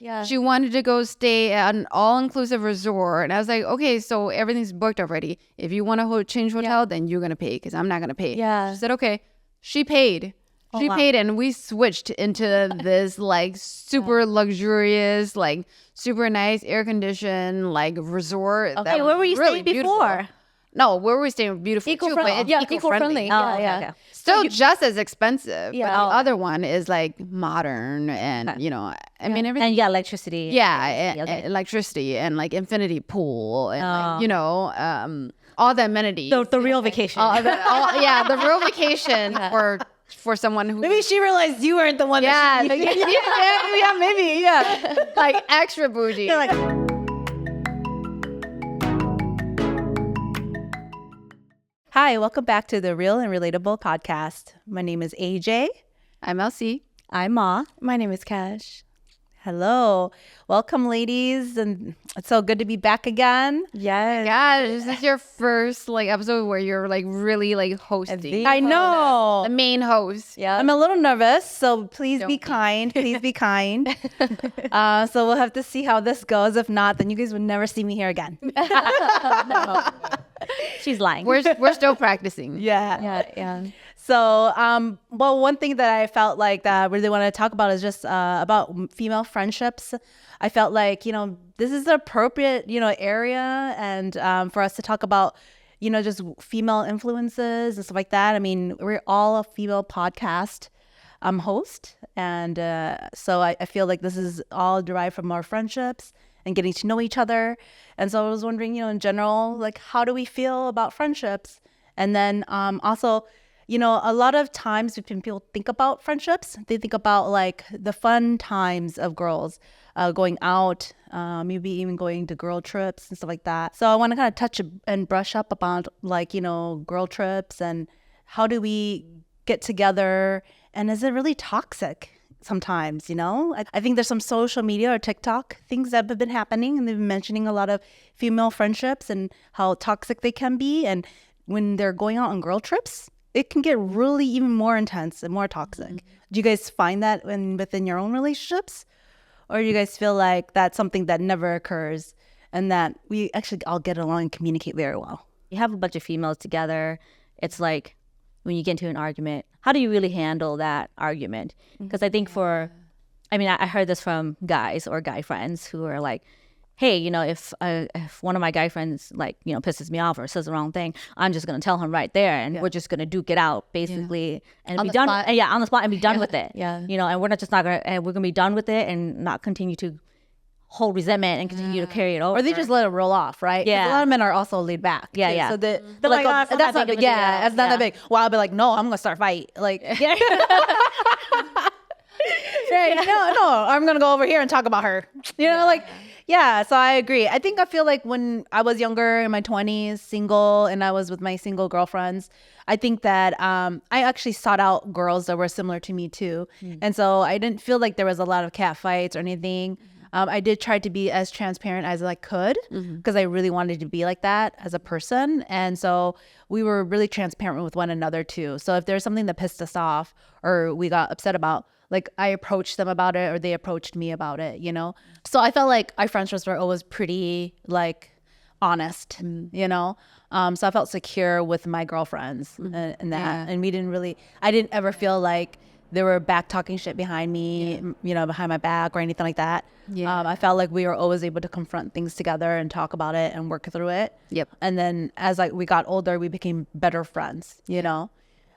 Yeah. She wanted to go stay at an all-inclusive resort. And I was like, okay, so everything's booked already. If you want to change hotel, then you're going to pay because I'm not going to pay. Yeah. She said, okay. She paid. She paid, and we switched into this like super luxurious, like super nice air conditioned like resort. Okay, where were you really staying before? No, where were we staying? Beautiful too, but it's eco-friendly. Yeah. Still just as expensive. Yeah. But the other one is like modern and, you know, I mean, everything. And you got electricity. Yeah, electricity and like infinity pool and like, you know, all the amenities. The real vacation. The real vacation for someone who Maybe she realized you weren't the one. yeah, that maybe like extra bougie. You're like, hi, welcome back to the Real and Relatable podcast. My name is AJ. I'm Elsie. I'm Ma. My name is Cash. Hello. Welcome, ladies. And it's so good to be back again. Yes. God, this is your first like episode where you're like really like hosting. I know. The main host. Yeah. I'm a little nervous, so please be kind. Please be kind. So we'll have to see how this goes. If not, then you guys would never see me here again. She's lying. We're still practicing. Yeah. So, well, one thing that I felt like that I really want to talk about is just about female friendships. I felt like, you know, this is the appropriate, you know, area and for us to talk about, you know, just female influences and stuff like that. I mean, we're all a female podcast host. And so I feel like this is all derived from our friendships and getting to know each other. And so I was wondering, you know, in general, like, how do we feel about friendships? And then also, you know, a lot of times when people think about friendships, they think about like the fun times of girls going out, maybe even going to girl trips and stuff like that. So I want to kind of touch and brush up about like, you know, girl trips and how do we get together, and is it really toxic sometimes, you know? I think there's some social media or TikTok things that have been happening, and they've been mentioning a lot of female friendships and how toxic they can be. And when they're going out on girl trips, it can get really even more intense and more toxic. Mm-hmm. Do you guys find that within your own relationships? Or do you guys feel like that's something that never occurs and that we actually all get along and communicate very well? You have a bunch of females together. It's like when you get into an argument, how do you really handle that argument? Because I think I heard this from guys or guy friends who are like, hey, you know, if one of my guy friends, like, you know, pisses me off or says the wrong thing, I'm just going to tell him right there and we're just going to duke it out basically and on be the done. spot. And on the spot and be done with it. Yeah. You know, and we're going to be done with it and not continue to hold resentment and continue to carry it over. Or they just let it roll off, right? 'Cause Yeah. a lot of men are also laid back. Yeah, too. yeah. So they're like, like, oh, it's not that's that not big of big. a Yeah, deal. it's not Yeah. that big. Well, I'll be like, no, I'm going to start a fight. Like, no, I'm going to go over here and talk about her. You know, like, yeah, so I agree. I feel like when I was younger in my 20s, single, and I was with my single girlfriends, I think that I actually sought out girls that were similar to me too. And so I didn't feel like there was a lot of cat fights or anything. I did try to be as transparent as I could because I really wanted to be like that as a person. And so we were really transparent with one another too. So if there's something that pissed us off or we got upset about, like I approached them about it or they approached me about it, you know? So I felt like our friendships were always pretty like honest, you know? So I felt secure with my girlfriends and that. And I didn't ever feel like they were back talking shit behind me, you know, behind my back or anything like that. Yeah. I felt like we were always able to confront things together and talk about it and work through it. Yep. And then as like we got older, we became better friends, you know?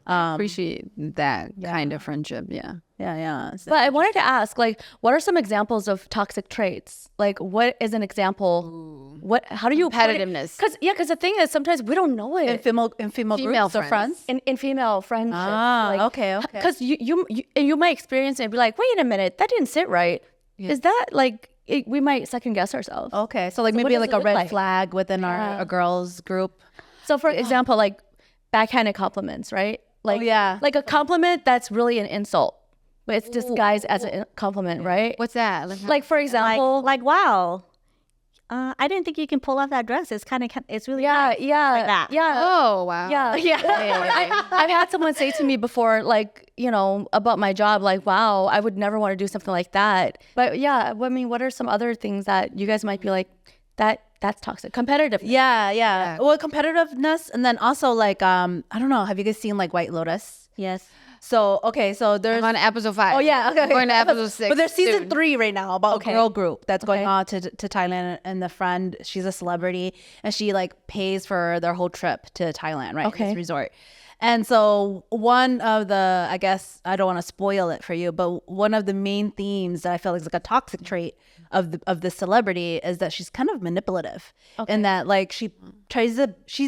Appreciate that kind of friendship. Yeah. Yeah. But I wanted to ask, like, what are some examples of toxic traits? Like, what is an example? How do you Competitiveness. Because the thing is, sometimes we don't know it. in female groups or friends? In female friendships. Okay. Because you might experience it and be like, wait a minute, that didn't sit right. Yeah. Is that like, we might second guess ourselves. Okay. So like what maybe does like it a look red like? flag within our girls group. So for example, like backhanded compliments, right? Like, like a compliment that's really an insult, but it's disguised as a compliment, right? What's that? Like for example, like wow, I didn't think you can pull off that dress. It's kind of, it's really Yeah, nice. yeah, Like that. yeah. Oh, wow. Yeah, yeah. I've had someone say to me before, like, you know, about my job, like, wow, I would never want to do something like that. But yeah, I mean, what are some other things that you guys might be like, that's toxic? Competitive. Yeah. Well, competitiveness, and then also like I don't know. Have you guys seen like White Lotus? Yes. So so there's I'm on episode 5. Oh yeah, okay. I'm going to episode 6. But there's season soon. 3 right now about a girl group that's going Okay. on to Thailand, and the friend, she's a celebrity, and she like pays for their whole trip to Thailand, right? Okay. This resort. And so one of the, I guess I don't want to spoil it for you, but one of the main themes that I feel like is like a toxic trait of the celebrity is that she's kind of manipulative, and that like she's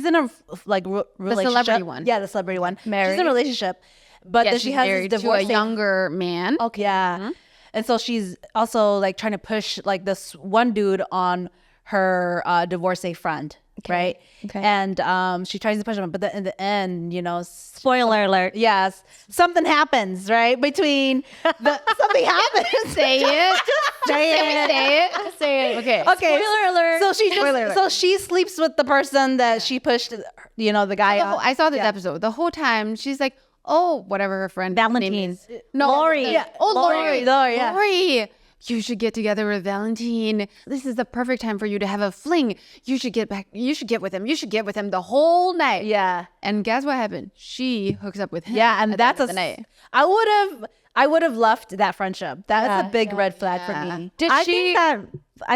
in a like relationship. celebrity one. Yeah, the celebrity one. Married. She's in a relationship, but Yeah, then she she's has this married to a divorce. younger man. Okay. Yeah. And so she's also like trying to push like this one dude on her divorcee friend, right? Okay. And she tries to push him, but in the end, you know, Spoiler alert. yes, something happens, right? Between something happens. Say it. Say it. Say it. Say it. Okay. Okay. Spoiler alert. So she Spoiler alert. so she sleeps with the person that she pushed, you know, the guy. I saw this episode. The whole time she's like, oh, whatever her friend name Valentine. is. No, Lori. Yeah. Oh, Lori. Lori, yeah. Lori. You should get together with Valentine. This is the perfect time for you to have a fling. You should get back. You should get with him. You should get with him the whole night. Yeah. And guess what happened? She hooks up with him. Yeah, and at the that's end of the night. I would have left that friendship. That's a big red flag for me. Did I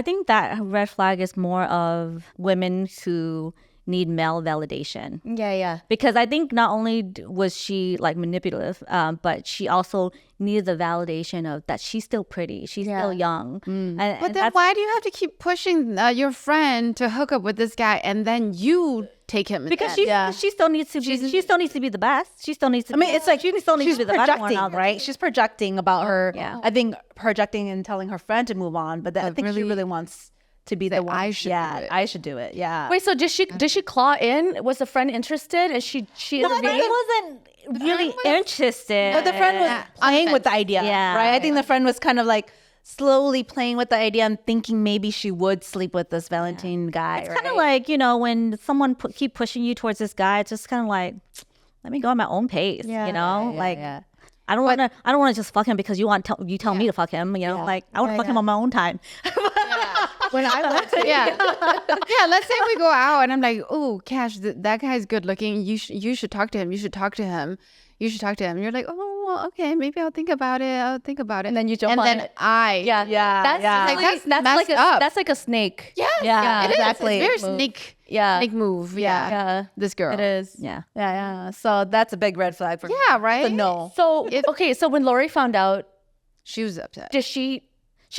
think that red flag is more of women who need male validation. Yeah. Because I think not only was she like manipulative, but she also needed the validation of that she's still pretty, she's still young. And But then that's- why do you have to keep pushing your friend to hook up with this guy and then you take him because instead? she still needs to be, she still needs to be the best. She still needs to. I mean, it's like she still needs she's to be the better one. projecting, all the right? She's projecting about her. Yeah. I think projecting and telling her friend to move on, but I think she really really wants to be the one. I should yeah, do it. I should do it. Yeah. Wait, so did she claw in? Was the friend interested? And she No, I intervened? wasn't really interested. But the friend was playing with the idea. Yeah. Right. I think the friend was kind of like slowly playing with the idea and thinking maybe she would sleep with this Valentine guy. It's kind of like, you know, when someone keep pushing you towards this guy, it's just kind of like, let me go at my own pace. You know, yeah. I don't want to just fuck him because you tell me to fuck him. You know, like I want to fuck him on my own time. when I went to yeah. Let's say we go out and I'm like, oh, Cash, that guy's good looking. You should talk to him. You should talk to him. You should talk to him. You're like, oh, well, okay, maybe I'll think about it. And then you jump and on then it. yeah. That's yeah. like That's messed up. That's like a snake. yeah, It is. exactly. It's very snake move. Yeah. Yeah. This girl. It is. Yeah. Yeah. So that's a big red flag for me. Yeah, right? So no. So okay, so when Lori found out, She was upset. did she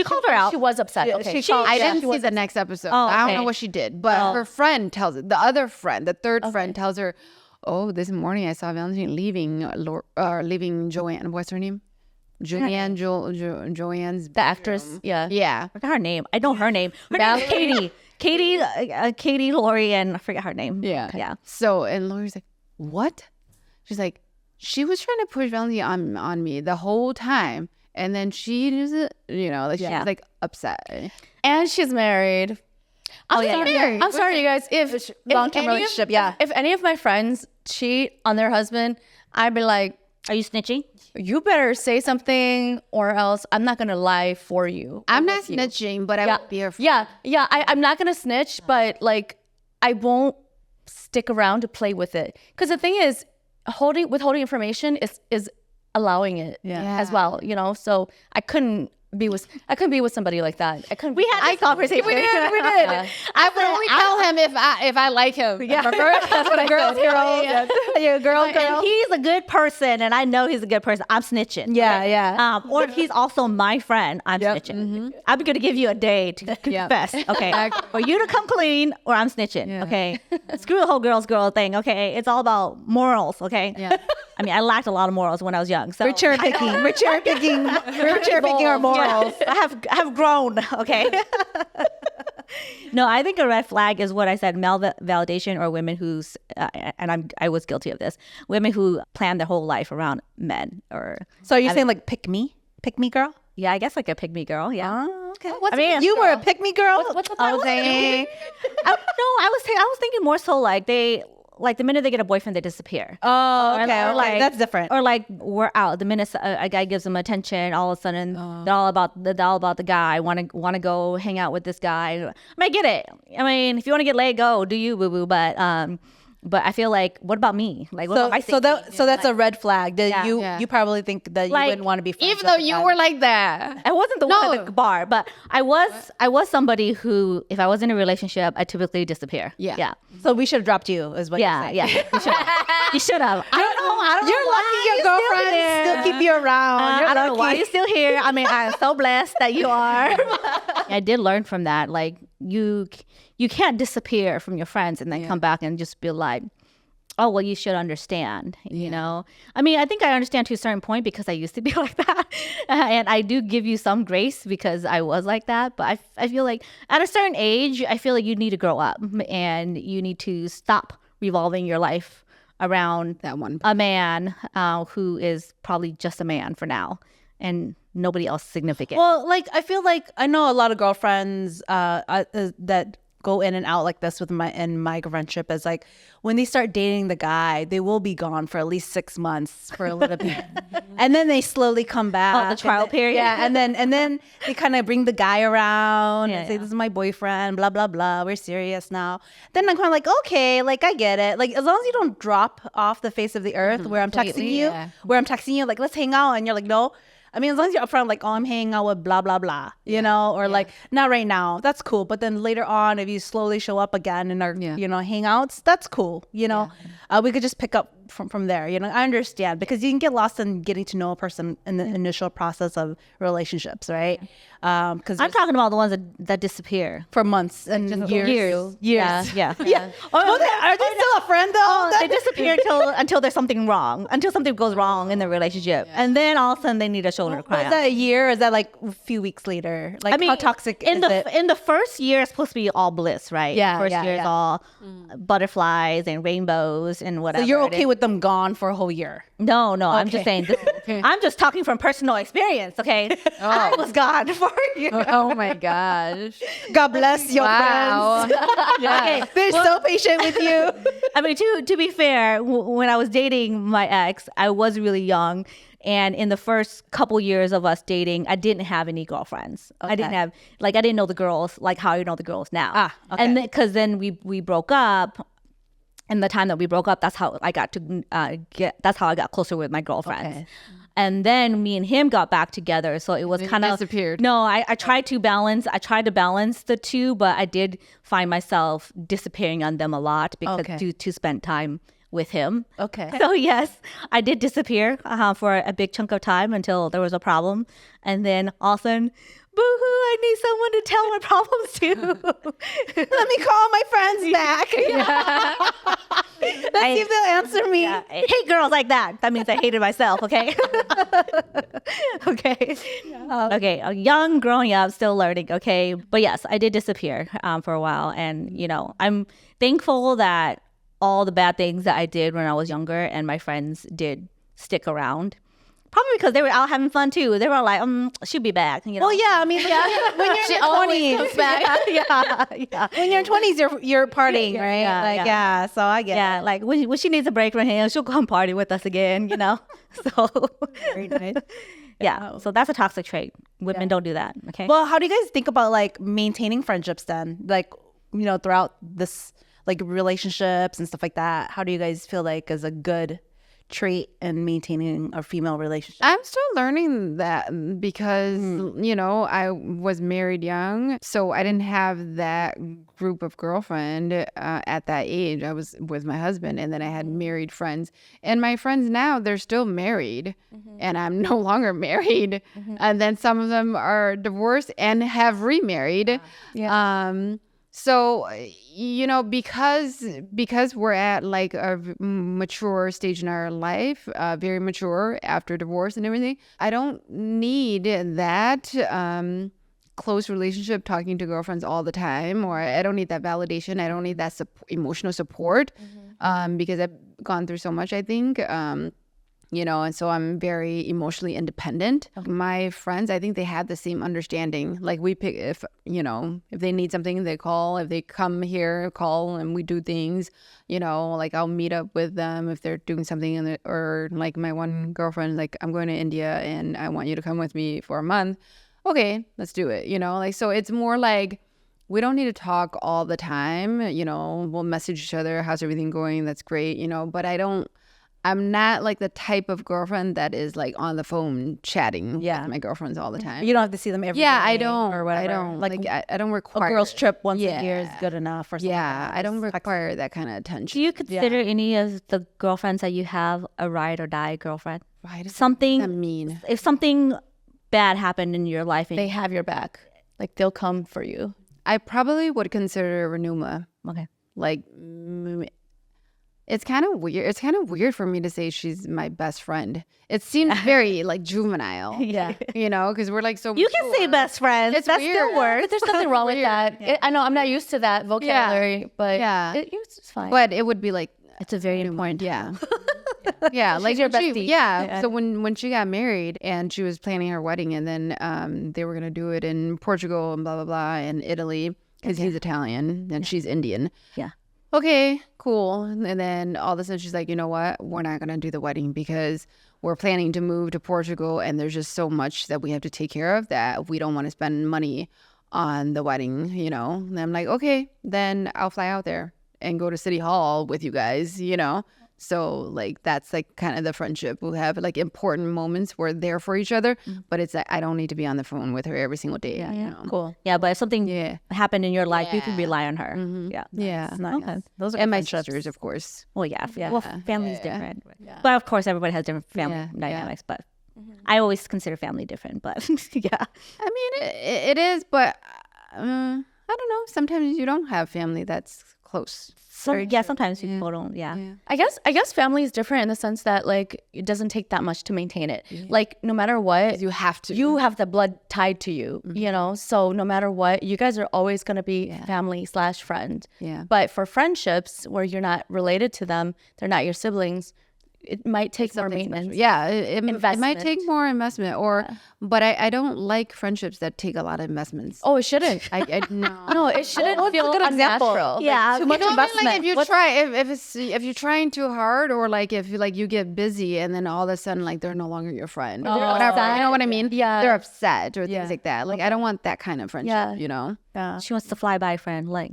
called her out. She was upset. Okay. I didn't see the next episode. Oh, I don't know okay. what she did, but her friend tells it. The other friend, the third friend, tells her, "Oh, this morning I saw Valentine leaving Joanne. What's her name? Joanne's The actress. Yeah. Yeah, I forgot her name. I know her name. Her name is Katie, Lori, and I forget her name. Yeah. So and Lori's like, "What?" She's like, "She was trying to push Valentine on me the whole time." And then she just, she was like upset. And she's married. I'm sorry. I'm sorry, you guys. If Long-term any of- relationship, yeah. If any of my friends cheat on their husband, I'd be like, Are you snitching? you better say something or else I'm not gonna lie for you. I'm not snitching, but I won't be her friend. Yeah. I'm not gonna snitch, but like I won't stick around to play with it. Because the thing is, withholding information is allowing it as well. You know, so I couldn't be with somebody like that. I couldn't. We had this conversation. We did. I would only tell him if I like him. Yeah, that's what I Girls, said. hero. You're a girl. And he's a good person, and I know he's a good person. I'm snitching. Yeah, yeah. Or if he's also my friend, I'm snitching. I'm going to give you a day to confess. Okay. For you to come clean, or I'm snitching. Okay. Screw the whole girl thing. Okay. It's all about morals. Okay. Yeah. I mean, I lacked a lot of morals when I was young. So We're cherry picking. We're cherry picking our morals. I have grown. Okay. No, I think a red flag is what I said: male validation, or women who's and I was guilty of this. Women who plan their whole life around men, or So you're saying like pick me girl? Yeah, I guess like a pick me girl. Yeah. Oh, okay. What's I mean, you were a pick me girl. What's the I was problem? saying. I was thinking more so like the minute they get a boyfriend, they disappear. Oh, Or- okay. or okay. like- That's different. Or like we're out. The minute a guy gives them attention, all of a sudden they're all about the guy. Want to go hang out with this guy. I mean, I get it. I mean, if you want to get laid, go do you, boo boo. But I feel like, what about me? Like, what about my safety? So that's a red flag. That Yeah. you Yeah. you probably think that you Like, wouldn't want to be friends Even with though the you guy. were like that. I wasn't the one No. at the bar, but I was somebody who, if I was in a relationship, I typically disappear. Yeah. Yeah. So we should have dropped you, is what Yeah. you're saying. Yeah. You should have. I don't know. You're lucky your girlfriend still keep you around. You're I don't know why lucky. you're still here. I mean, I'm so blessed that you are. I did learn from that. Like you can't disappear from your friends and then come back and just be like, oh, well, you should understand, you know? I mean, I think I understand to a certain point because I used to be like that. And I do give you some grace because I was like that. But I feel like at a certain age, I feel like you need to grow up and you need to stop revolving your life around That one. a man who is probably just a man for now and nobody else significant. Well, like I feel like I know a lot of girlfriends that go in and out like this with my friendship is like when they start dating the guy, they will be gone for at least 6 months for a little bit, and then they slowly come back. Oh, the trial and then- period? yeah, and then they kind of bring the guy around and say, Yeah. "This is my boyfriend." Blah blah blah. We're serious now. Then I'm kind of like, okay, like I get it. Like as long as you don't drop off the face of the earth, where I'm texting Completely, you, yeah. like let's hang out, and you're like, no. I mean, as long as you're upfront, like, oh, I'm hanging out with blah, blah, blah, you know, or like, not right now, that's cool. But then later on, if you slowly show up again in our, you know, hangouts, that's cool, you know. We could just pick up from there, you know. I understand because you can get lost in getting to know a person in the initial process of relationships, right? Because I'm talking about the ones that disappear. for months and years. Yeah. Yeah. Well, are they still a friend though? They disappear until there's something wrong, until something goes wrong in the relationship. And then all of a sudden they need a shoulder to cry Is on. that a year? Or is that like a few weeks later? Like how toxic in is the it? in the first year it's supposed to be all bliss, right? Yeah, First yeah, year is yeah. all butterflies and rainbows and So whatever. you're it okay is. with them gone for a whole year? No, I'm just Okay. saying. I'm just talking from personal experience. Okay, I was gone for a year. Oh my gosh. God bless your Wow. friends. Okay, They're so patient with you. I mean, to be fair, when I was dating my ex, I was really young. And in the first couple years of us dating, I didn't have any girlfriends. I didn't have, I didn't know the girls like how you know the girls now. Okay. And because then we broke up. And the time that we broke up, that's how I got to that's how I got closer with my girlfriends. Okay. And then me and him got back together. So it was Then kind of disappeared. No, I tried to balance the two, but I did find myself disappearing on them a lot because Okay. to spend time with him. Okay. So yes, I did disappear for a big chunk of time until there was a problem. And then all of a sudden, boo-hoo, I need someone to tell my problems to. Let me call my friends back. Let's see if they'll answer me. I hate girls like that. That means I hated myself, okay? Okay. Okay, young, growing up, still learning, okay? But yes, I did disappear for a while. And, you know, I'm thankful that all the bad things that I did when I was younger and my friends did stick around. Probably because they were out having fun too. They were like, she'll be back. You know? Well, yeah. I mean, when you're in your 20s, yeah. when you're in 20s, you're partying, right? yeah, like, yeah. So I get Yeah, it. like when she needs a break from him, she'll come party with us again, you know? So, Very nice. yeah. So that's a toxic trait. Women don't do that, okay? Well, how do you guys think about like maintaining friendships then? Like, you know, throughout this, like relationships and stuff like that. How do you guys feel like is a good trait in maintaining a female relationship? I'm still learning that because, you know, I was married young. So I didn't have that group of girlfriend at that age. I was with my husband and then I had married friends. And my friends now, they're still married and I'm no longer married. And then some of them are divorced and have remarried. So, you know, because we're at like a mature stage in our life, very mature after divorce and everything, I don't need that close relationship talking to girlfriends all the time, or I don't need that validation. I don't need that emotional support because I've gone through so much, I think. and so I'm very emotionally independent. My friends, I think they have the same understanding. Like we pick, if they need something, they call. If they come here, call, and we do things. Like I'll meet up with them if they're doing something, or like my one girlfriend, like I'm going to India and I want you to come with me for a month. Okay, let's do it. Like so it's more like we don't need to talk all the time. We'll message each other, how's everything going? That's great. But I'm not like the type of girlfriend that is like on the phone chatting with my girlfriends all the time. You don't have to see them every day. I don't. Or whatever. I don't. Like I don't A require girl's trip once a year is good enough or something. Yeah, I don't require that kind of attention. Do you consider any of the girlfriends that you have a ride or die girlfriend? Why does Something that mean? if something bad happened in your life, and They have your back. Like they'll come for you. I probably would consider Renuma. okay, Like, it's kind of weird. It's kind of weird for me to say she's my best friend. It seems very like juvenile. Yeah. Because we're like so. You can say best friends. It's That weird. still works. But there's nothing wrong with that. I know I'm not used to that vocabulary, but Yeah. it's fine. But it would be like, it's a very important. yeah. Yeah, like your when she- bestie. yeah. So when she got married and she was planning her wedding, and then they were gonna do it in Portugal and blah blah blah, and Italy because he's Italian and she's Indian. Yeah. Okay, cool. And then all of a sudden she's like, you know what? We're not gonna do the wedding because we're planning to move to Portugal, and there's just so much that we have to take care of that we don't want to spend money on the wedding. And I'm like, okay, then I'll fly out there and go to City Hall with you guys. So like that's like kind of the friendship. We'll have like important moments. We're there for each other, but it's like I don't need to be on the phone with her every single day. Yeah, Cool. Yeah, but if something Yeah. happened in your life, you can Yeah. rely on her. Yeah. Yeah. It's nice. Okay. Those are And good my friendships. sisters, of course. Well, yeah. Yeah. Well, family's Yeah. different. But of course, everybody has different family Yeah. dynamics. But I always consider family different. But yeah. I mean, it is, but I don't know. Sometimes you don't have family that's close. Sometimes people don't. Yeah. I guess family is different in the sense that like it doesn't take that much to maintain it. Like no matter what, You have to. you have the blood tied to you, so no matter what, you guys are always going to be family/friend. Yeah. But for friendships where you're not related to them, they're not your siblings, it might take more maintenance. Yeah, it might Investment. take more investment, but I don't like friendships that take a lot of investments. Oh, it shouldn't. I no. No, it shouldn't what's a feel good example? unnatural. Yeah. Too much I mean, investment. like if you try, if you're trying too hard, or like if like you get busy and then all of a sudden like they're no longer your friend, or whatever. You know what I mean? Yeah. They're upset or things like that. Like I don't want that kind of friendship. Yeah. Yeah. She wants to fly by friend. Like,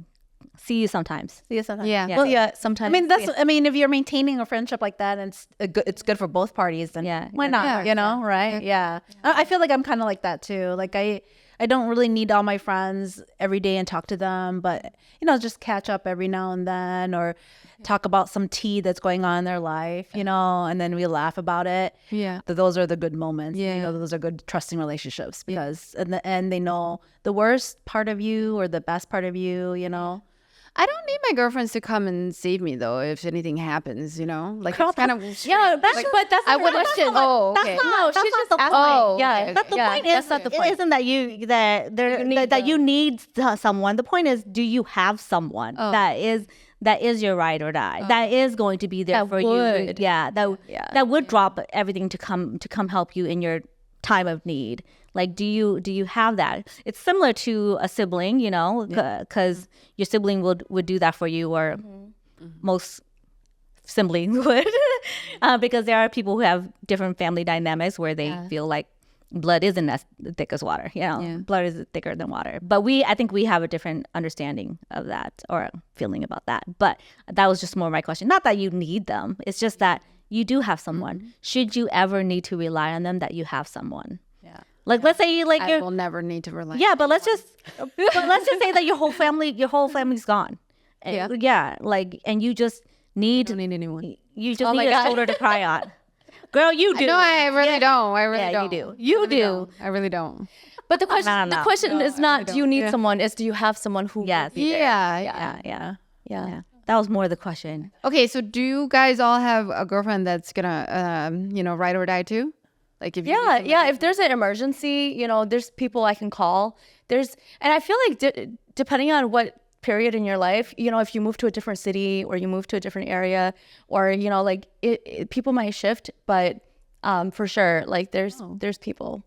see you sometimes. See you sometimes. Yeah. Well, yeah, sometimes. I mean, if you're maintaining a friendship like that and it's good for both parties, then Yeah, why not? Yeah. Right? Yeah. I feel like I'm kind of like that too. Like I don't really need all my friends every day and talk to them, but just catch up every now and then, or talk about some tea that's going on in their life, and then we laugh about it. Yeah. Those are the good moments. Yeah. Those are good trusting relationships because in the end they know the worst part of you or the best part of you. I don't need my girlfriends to come and save me though. If anything happens, like it's kind of yeah, but that's I not would the question. Oh, okay. No, she's just asking. Oh, Yeah, okay. But the point that's is, not the it point. isn't that you need someone. The point is, do you have someone that is your ride or die? That is going to be there That for you. would. Yeah, that would drop everything to come help you in your time of need. Like, do you have that? It's similar to a sibling, because your sibling would do that for you, or most siblings would, because there are people who have different family dynamics where they feel like blood isn't as thick as water. Blood is thicker than water. But I think we have a different understanding of that, or feeling about that. But that was just more my question. Not that you need them. It's just that you do have someone. Should you ever need to rely on them, that you have someone. Like, let's say I will never need to rely. yeah, but let's just say that your whole family's gone. Like, and you just need don't need anyone. you just need a shoulder to cry on. Girl, you do. No, I really don't. I really Yeah, don't. you do. You do. I really don't. But the question, No. the question is not, do you need someone? Is do you have someone who? Yes. will be there? Yeah. Yeah. That was more the question. Okay, so do you guys all have a girlfriend that's gonna, ride or die too? Like if you need Yeah, somebody- yeah. If there's an emergency, there's people I can call. And I feel like depending on what period in your life, if you move to a different city or you move to a different area, or like people might shift, but For sure. Like there's people.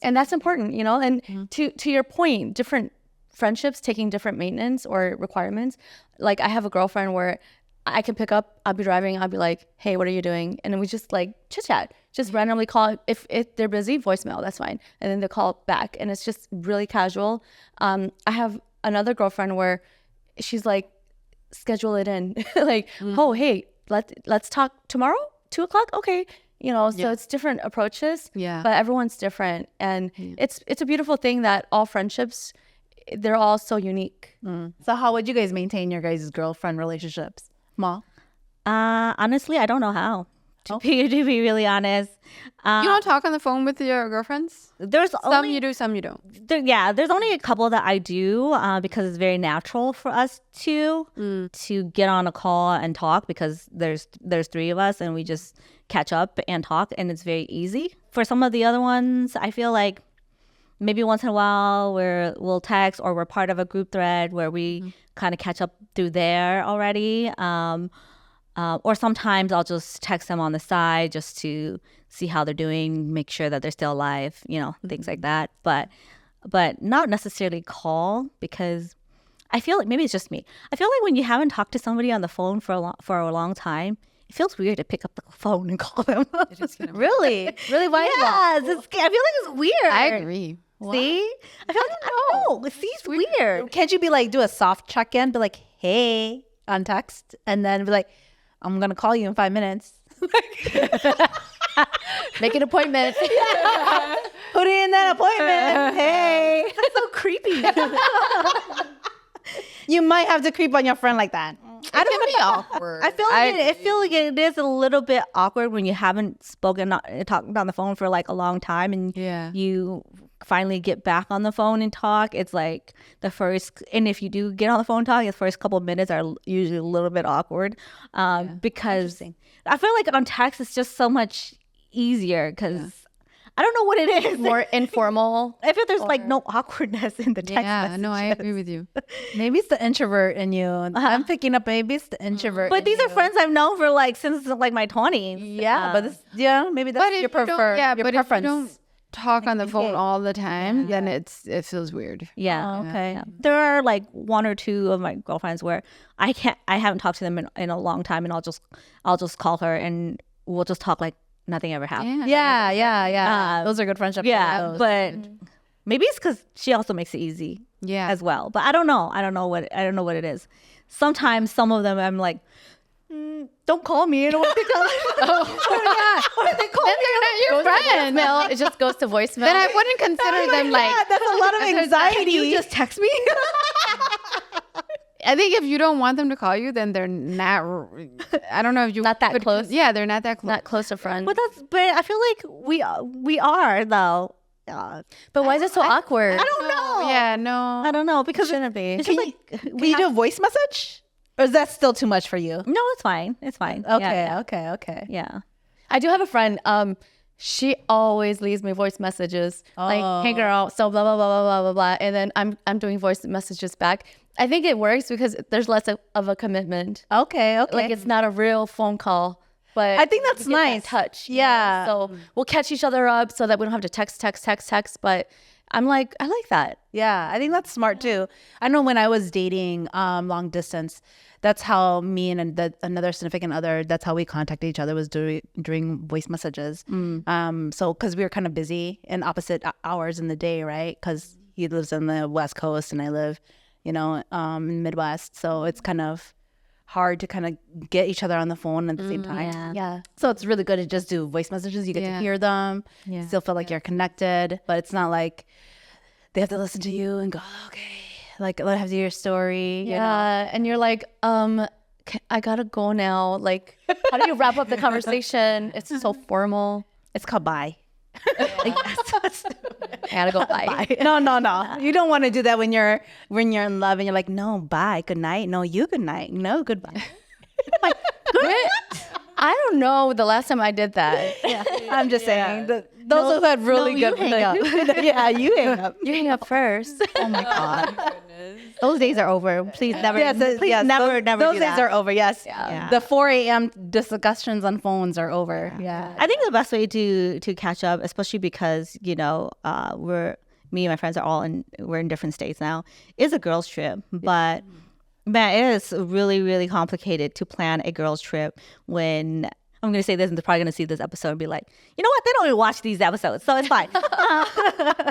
That's important, and to your point, different friendships taking different maintenance or requirements. Like I have a girlfriend where I can pick up, I'll be driving, I'll be like, hey, what are you doing? And then we just like chit chat, just randomly call. If they're busy, voicemail, that's fine. And then they call back and it's just really casual. I have another girlfriend where she's like, schedule it in. Like, oh, hey, let's talk tomorrow, 2:00. Okay. So it's different approaches, but everyone's different. And it's a beautiful thing that all friendships, they're all so unique. So how would you guys maintain your guys' girlfriend relationships? Ma? Honestly, I don't know how. To be really honest, You don't talk on the phone with your girlfriends? there's Some only you do, some you don't. there's only a couple that I do because it's very natural for us to get on a call and talk because there's 3 of us and we just catch up and talk and it's very easy. For some of the other ones, I feel like maybe once in a while we'll text or we're part of a group thread where we kind of catch up through there already. Or sometimes I'll just text them on the side just to see how they're doing, make sure that they're still alive, things like that. But not necessarily call because I feel like maybe it's just me. I feel like when you haven't talked to somebody on the phone for a long time, it feels weird to pick up the phone and call them. Really? Really? Why? Yes, I feel like it's weird. I agree. See? I feel like, I don't know. It's weird. Can't you be like, do a soft check-in, be like, hey, on text, and then be like, I'm going to call you in 5 minutes. Make an appointment. Put in that appointment. Hey. That's so creepy. You might have to creep on your friend like that. I don't know. Awkward. I feel like it is a little bit awkward when you haven't talked on the phone for like a long time and you finally get back on the phone and talk. It's like and if you do get on the phone and talk, the first couple of minutes are usually a little bit awkward because I feel like on text it's just so much easier because I don't know what it is. More informal. I feel there's like no awkwardness in the text messages. No, I agree with you. Maybe it's the introvert in you. I'm picking up maybe it's the introvert. But these are friends I've known for since my 20s. Yeah, but maybe that's your preference. Yeah, but if you don't talk on the phone all the time, then it feels weird. Yeah. Oh, okay. Yeah. There are like 1 or 2 of my girlfriends where I haven't talked to them in a long time, and I'll just call her and we'll just talk like nothing ever happened. Yeah. Those are good friendships. Yeah, but maybe it's because she also makes it easy. As well. But I don't know. I don't know what it is. Sometimes some of them I'm like, don't call me. I don't want to call. Or they call me. They're not your friend. Voicemail. It just goes to voicemail. Then I wouldn't consider them like. That's a lot of anxiety. Can you just text me? I think if you don't want them to call you, then they're not. I don't know if you Not that close. Yeah, they're not that close. Not close to friends. But I feel like we are though. But why is it so awkward? I don't know. Yeah, no. I don't know because Shouldn't be. It's Can just you, will you do a voice message? Or is that still too much for you? no, it's fine. It's fine. Okay. Yeah. I do have a friend. She always leaves me voice messages like, "Hey girl, so blah blah blah blah blah blah blah," and then I'm doing voice messages back. I think it works because there's less of a commitment. Okay. Like it's not a real phone call. But I think that's you get that nice. touch. Yeah. So we'll catch each other up so that we don't have to text. But I'm like, I like that. Yeah, I think that's smart too. I know when I was dating long distance, that's how me and another significant other, that's how we contacted each other was during voice messages. So because we were kind of busy in opposite hours in the day, right? Because he lives in the West Coast and I live, in Midwest. So it's kind of hard to kind of get each other on the phone at the same time. Yeah. So it's really good to just do voice messages. You get to hear them. Yeah. Still feel like you're connected, but it's not like they have to listen to you and go, okay, like let have to hear your story. You know? Yeah. And you're like, I gotta go now. Like, how do you wrap up the conversation? It's so formal. It's called bye. I gotta go bye. No. You don't want to do that when you're in love and you're like, no, bye, good night. No, you good night. No, goodbye. Like, I don't know the last time I did that. I'm just saying. Those who had really good. you hang up. Yeah, you hang up. You hang up first. Oh my god. Those days are over. Please never. Yes, please yes, never, those, never. Those do days that. are over. Yes, Yeah. the 4 a.m. discussions on phones are over. Yeah. I think the best way to catch up, especially because me and my friends are we're in different states now, is a girls trip. But man, it is really, really complicated to plan a girls trip when I'm going to say this and they're probably going to see this episode and be like, you know what? They don't even watch these episodes, so it's fine.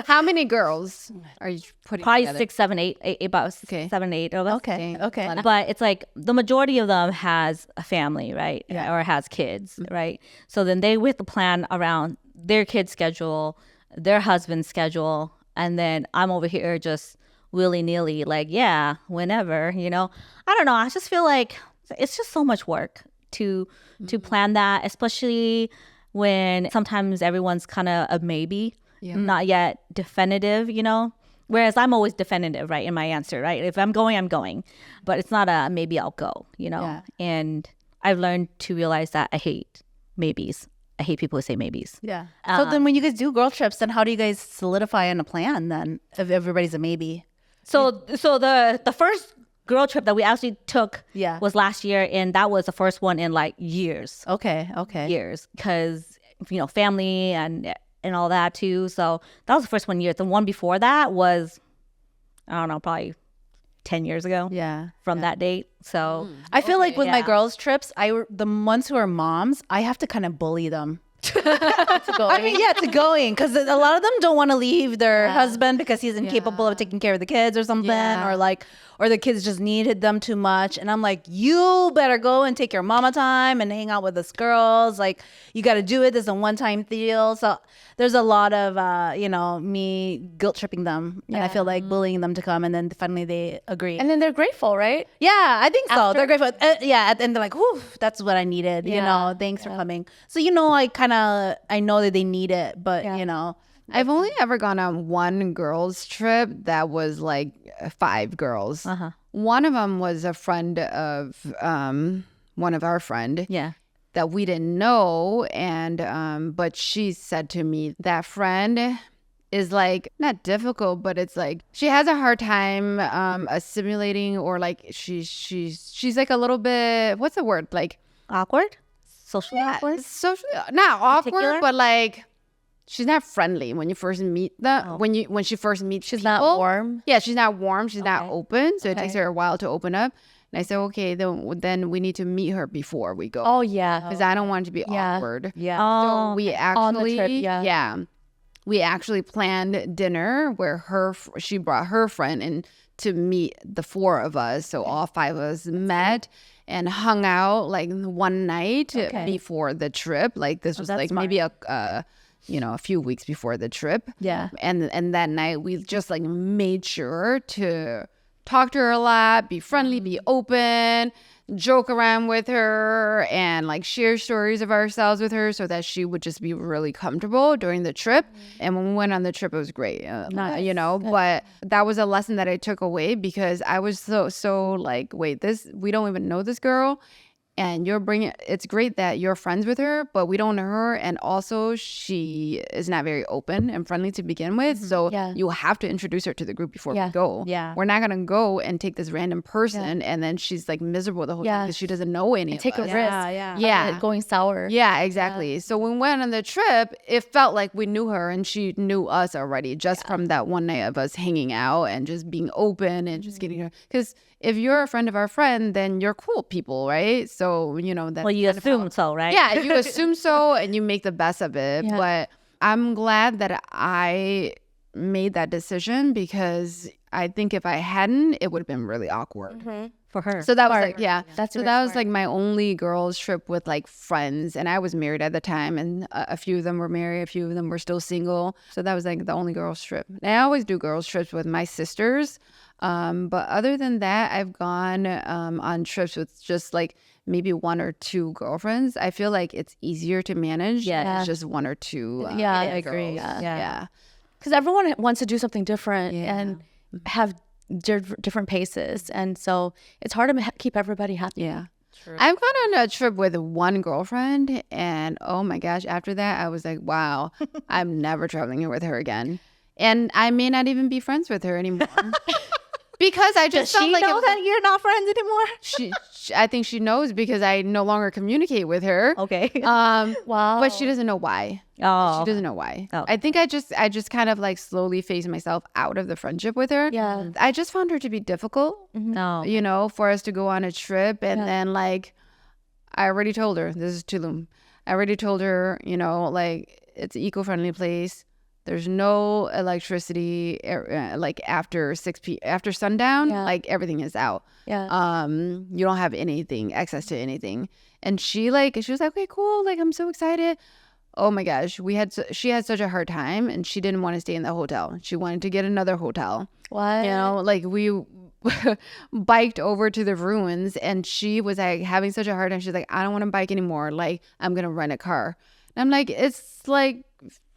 How many girls are you putting Probably together? 6, 7, 8, about Okay. 7, 8 of us. Okay. Okay. But it's like the majority of them has a family, right? Or has kids, right? So then they have to plan around their kid's schedule, their husband's schedule, and then I'm over here just willy-nilly, like, yeah, whenever, I don't know. I just feel like it's just so much work to plan that, especially when sometimes everyone's kind of a maybe, not yet definitive, Whereas I'm always definitive, right, in my answer, right? If I'm going, I'm going. But it's not a maybe I'll go, Yeah. And I've learned to realize that I hate maybes. I hate people who say maybes. Yeah. So then when you guys do girl trips, then how do you guys solidify in a plan then if everybody's a maybe? So the first girl trip that we actually took Yeah. was last year, and that was the first one in like years. Okay. Okay. Years, because family and all that too. So that was the first 1 year. The one before that was, I don't know, probably 10 years ago. Yeah. From that date. So I feel like with my Yeah. girls' trips, the ones who are moms, I have to kind of bully them. To go. I mean, yeah, to going because a lot of them don't want to leave their husband because he's incapable of taking care of the kids or something, or the kids just needed them too much. And I'm like, you better go and take your mama time and hang out with us girls. Like, you got to do it. This is a one-time deal. So there's a lot of, me guilt tripping them, and I feel like bullying them to come, and then finally they agree. And then they're grateful, right? Yeah, I think so. They're grateful. At the end, they're like, whew, that's what I needed. Thanks for coming. So, I know that they need it, but, I've only ever gone on one girls trip that was like 5 girls. One of them was a friend of one of our friend yeah. that we didn't know, and but she said to me that friend is like not difficult, but it's like she has a hard time assimilating, or like she's like a little bit, what's the word, like Awkward? Socially awkward? socially not awkward, Particular? but like she's not friendly when you first meet them. When she first meets She's people. not warm. Yeah, she's not warm. She's not open. So it takes her a while to open up. And I said, okay, then we need to meet her before we go. Oh yeah. Because I don't want it to be awkward. yeah. So we On the actually, trip, yeah. we actually planned dinner where she brought her friend in to meet the 4 of us. So all 5 of us met and hung out like one night before the trip. Like this was like maybe a few weeks before the trip. Yeah. And that night we just like made sure to talk to her a lot, be friendly, be open, joke around with her, and like share stories of ourselves with her so that she would just be really comfortable during the trip. And when we went on the trip, it was great, but that was a lesson that I took away, because I was so like, wait, we don't even know this girl. And it's great that you're friends with her, but we don't know her. And also she is not very open and friendly to begin with. So you have to introduce her to the group before we go. Yeah. We're not going to go and take this random person and then she's like miserable the whole time because she doesn't know any of Take a us. risk. Yeah. Of it going sour. Yeah, exactly. So when we went on the trip, it felt like we knew her and she knew us already just from that one night of us hanging out and just being open and just getting her. Because if you're a friend of our friend, then you're cool people, right? So, that. Well, you assume so, right? Yeah, you assume so and you make the best of it. Yeah. But I'm glad that I made that decision, because I think if I hadn't, it would have been really awkward. For her. So that was like, That's so that was like my only girls trip with like friends, and I was married at the time, and a few of them were married, a few of them were still single. So that was like the only girls trip. And I always do girls trips with my sisters, but other than that, I've gone on trips with just like maybe 1 or 2 girlfriends. I feel like it's easier to manage. Yeah. It's just 1 or 2. I agree. girls. Yeah. Because everyone wants to do something different and have different paces, and so it's hard to keep everybody happy. Yeah. True. I've gone on a trip with 1 girlfriend, and oh my gosh, after that I was like, wow, I'm never traveling with her again, and I may not even be friends with her anymore. Because I Does just felt she like know that you're not friends anymore? I think she knows because I no longer communicate with her. Okay. Wow. Wow. But she doesn't know why. Oh, She doesn't know why. Oh. I think I just kind of like slowly phased myself out of the friendship with her. Yeah. I just found her to be difficult, no. you know, for us to go on a trip. And then like, I already told her, this is Tulum. I already told her, you know, like it's an eco-friendly place. There's no electricity like after after sundown, Yeah. like everything is out. Yeah. You don't have access to anything. And she was like, okay, cool. Like, I'm so excited. Oh my gosh. She had such a hard time and she didn't want to stay in the hotel. She wanted to get another hotel. What? You know, like we biked over to the ruins and she was like having such a hard time. She's like, I don't want to bike anymore. Like, I'm going to rent a car. And I'm like, it's like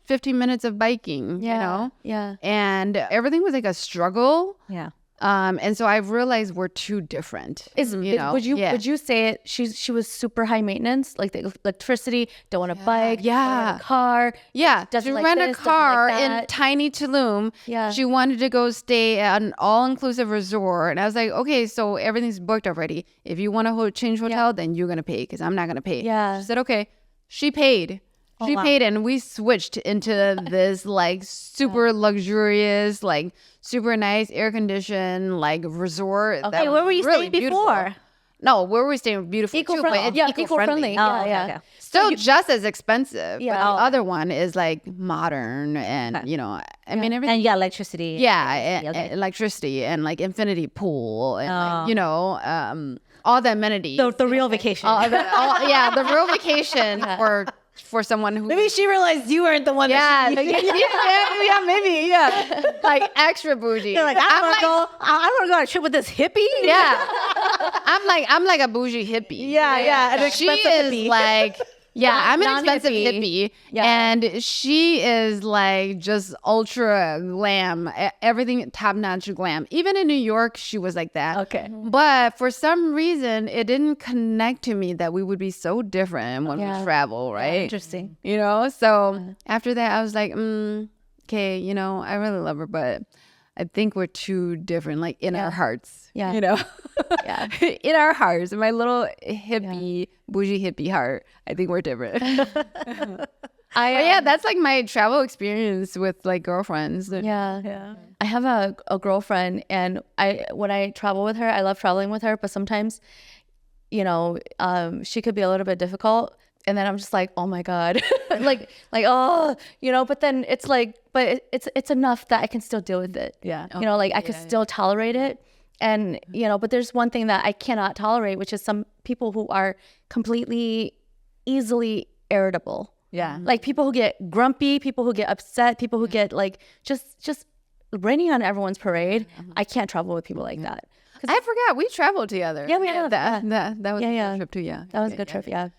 15 minutes of biking, Yeah. you know? Yeah. And everything was like a struggle. Yeah. And so I've realized we're too different. Would you say it? She was super high maintenance, like the electricity. Don't want to bike. Don't rent a car. Yeah, Doesn't to like rent this, a doesn't car like in that. tiny Tulum. Yeah. She wanted to go stay at an all-inclusive resort. And I was like, okay, so everything's booked already. If you want to change hotel, then you're going to pay because I'm not going to pay. Yeah. She said, okay. She paid. She paid and we switched into this like super luxurious, like super nice air conditioned like resort. Okay, Hey, where were you really staying before? beautiful. No, where were we staying? Beautiful too, but it's eco-friendly. Yeah, okay, yeah. okay. Still just as expensive. Yeah. But the other one is like modern and, you know, I mean, everything. And you got electricity. Yeah, Okay. electricicity and like infinity pool and like, you know, all the amenities. The real vacation. The real vacation for someone who Maybe she realized you weren't the one. yeah, that maybe like extra bougie. You're like, I want to go on a trip with this hippie. Yeah, I'm like a bougie hippie. yeah, an She expensive is hippie. like. Yeah, I'm an expensive non-hippie. hippie, Yeah. and she is like just ultra glam, everything top-notch glam. Even in New York, she was like that. Okay. But for some reason, it didn't connect to me that we would be so different when we travel, right? Interesting. You know? So after that, I was like, okay, you know, I really love her, but I think we're too different, like in our hearts. Yeah. You know? Yeah. In our hearts, my little hippie, bougie hippie heart, I think we're different. But yeah, that's like my travel experience with like girlfriends. Yeah. I have a girlfriend, and when I travel with her, I love traveling with her, but sometimes, you know, she could be a little bit difficult. And then I'm just like, oh my God, like, oh, you know, but then it's like, but it's enough that I can still deal with it. Yeah. You know, like I could still tolerate it. And, you know, but there's one thing that I cannot tolerate, which is some people who are completely easily irritable. Yeah. Like people who get grumpy, people who get upset, people who get like just raining on everyone's parade. I can't travel with people like that. I forgot we traveled together. Yeah, we have. That was Yeah. a trip too. Yeah, That was a good trip. Yeah.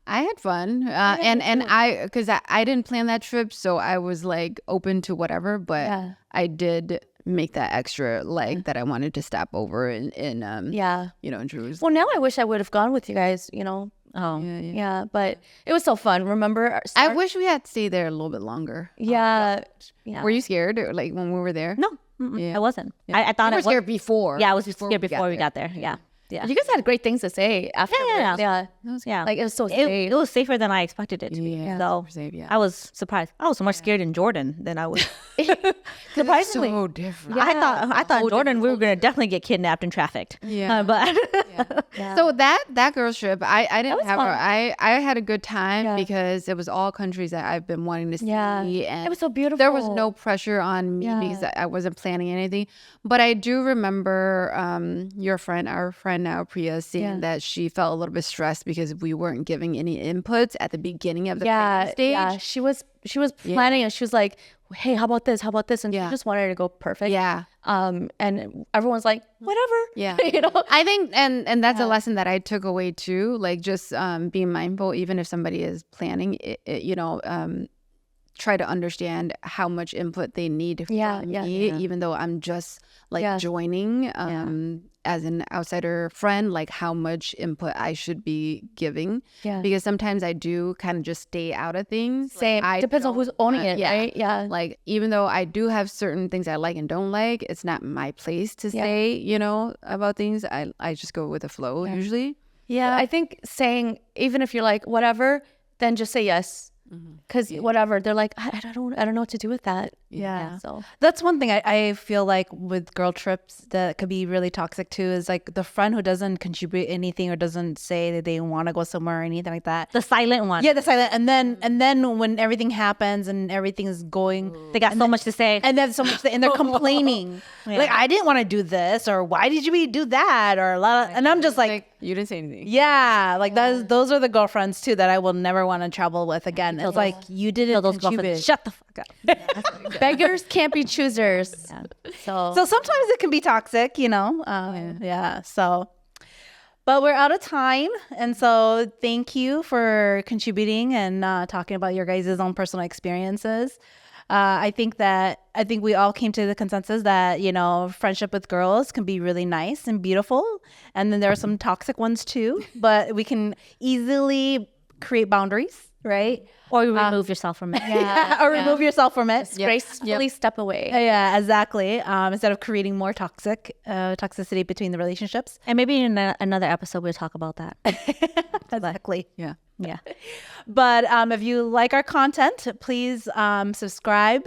I had fun, and because I didn't plan that trip, so I was like open to whatever. But I did make that extra leg that I wanted to stop over in you know, in Jerusalem. Well, now I wish I would have gone with you guys, you know. Oh. Yeah, but it was so fun. Remember? I wish we had stayed there a little bit longer. Yeah. Were you scared, or, like when we were there? No, I wasn't. I thought You were I was scared before. Yeah, I was scared before we got there. Yeah. You guys had great things to say after. Yeah. Yeah. Like it was so safe. It was safer than I expected it to be. Yeah, So super safe, yeah. I was surprised. I was more scared in Jordan than I was. Surprisingly. So different. I thought in Jordan we were gonna definitely get kidnapped and trafficked. Yeah. But So that girls trip, I didn't have fun. I had a good time because it was all countries that I've been wanting to see. Yeah. And It was so beautiful. There was no pressure on me because I wasn't planning anything. But I do remember our friend now, Priya, saying that she felt a little bit stressed because we weren't giving any inputs at the beginning of the planning stage. Yeah, she was planning and she was like, hey, how about this? How about this? And she just wanted it to go perfect. Yeah. And everyone's like, whatever. Yeah. You know? I think, and that's a lesson that I took away too, like just being mindful, even if somebody is planning, you know, try to understand how much input they need from me, even though I'm just like joining. as an outsider friend, like how much input I should be giving. Yeah. Because sometimes I do kind of just stay out of things. Same. I Depends on who's owning it, yeah. right? Yeah. Like, even though I do have certain things I like and don't like, it's not my place to say, you know, about things. I just go with the flow usually. Yeah. I think saying, even if you're like, whatever, then just say yes. Because whatever, they're like, I don't know what to do with that. Yeah. So That's one thing I feel like with girl trips that could be really toxic too, is like the friend who doesn't contribute anything or doesn't say that they want to go somewhere or anything like that. The silent one. Yeah, the silent. And then when everything happens and everything is going, They got so much to say. and then so much, and they're complaining. Like, I didn't want to do this, or why did you do that, or a lot of, and I'm just like, You didn't say anything. yeah, like those are the girlfriends too that I will never want to travel with again. It's like, you didn't Those contribute. girlfriends, shut the fuck up. beggars can't be choosers. So So sometimes it can be toxic, you know? Yeah. So, but we're out of time. And so thank you for contributing and talking about your guys' own personal experiences. I think we all came to the consensus that, you know, friendship with girls can be really nice and beautiful. And then there are some toxic ones too, but we can easily create boundaries, right? Or you remove yourself from it. Or remove yourself from it. gracefully step away. Yeah, exactly. Instead of creating more toxicity between the relationships. And maybe in another episode, we'll talk about that. Exactly. Yeah. Yeah. But if you like our content, please subscribe,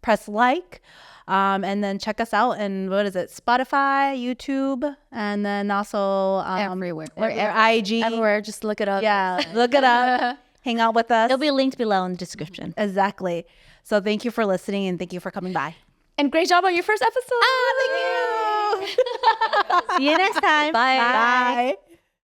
press like, and then check us out. And what is it? Spotify, YouTube, and then also Everywhere. IG. Everywhere, just look it up. Yeah, look it up. Hang out with us. It'll be linked below in the description. Exactly. So thank you for listening and thank you for coming by. And great job on your first episode. Thank you. See you next time. Bye. Bye.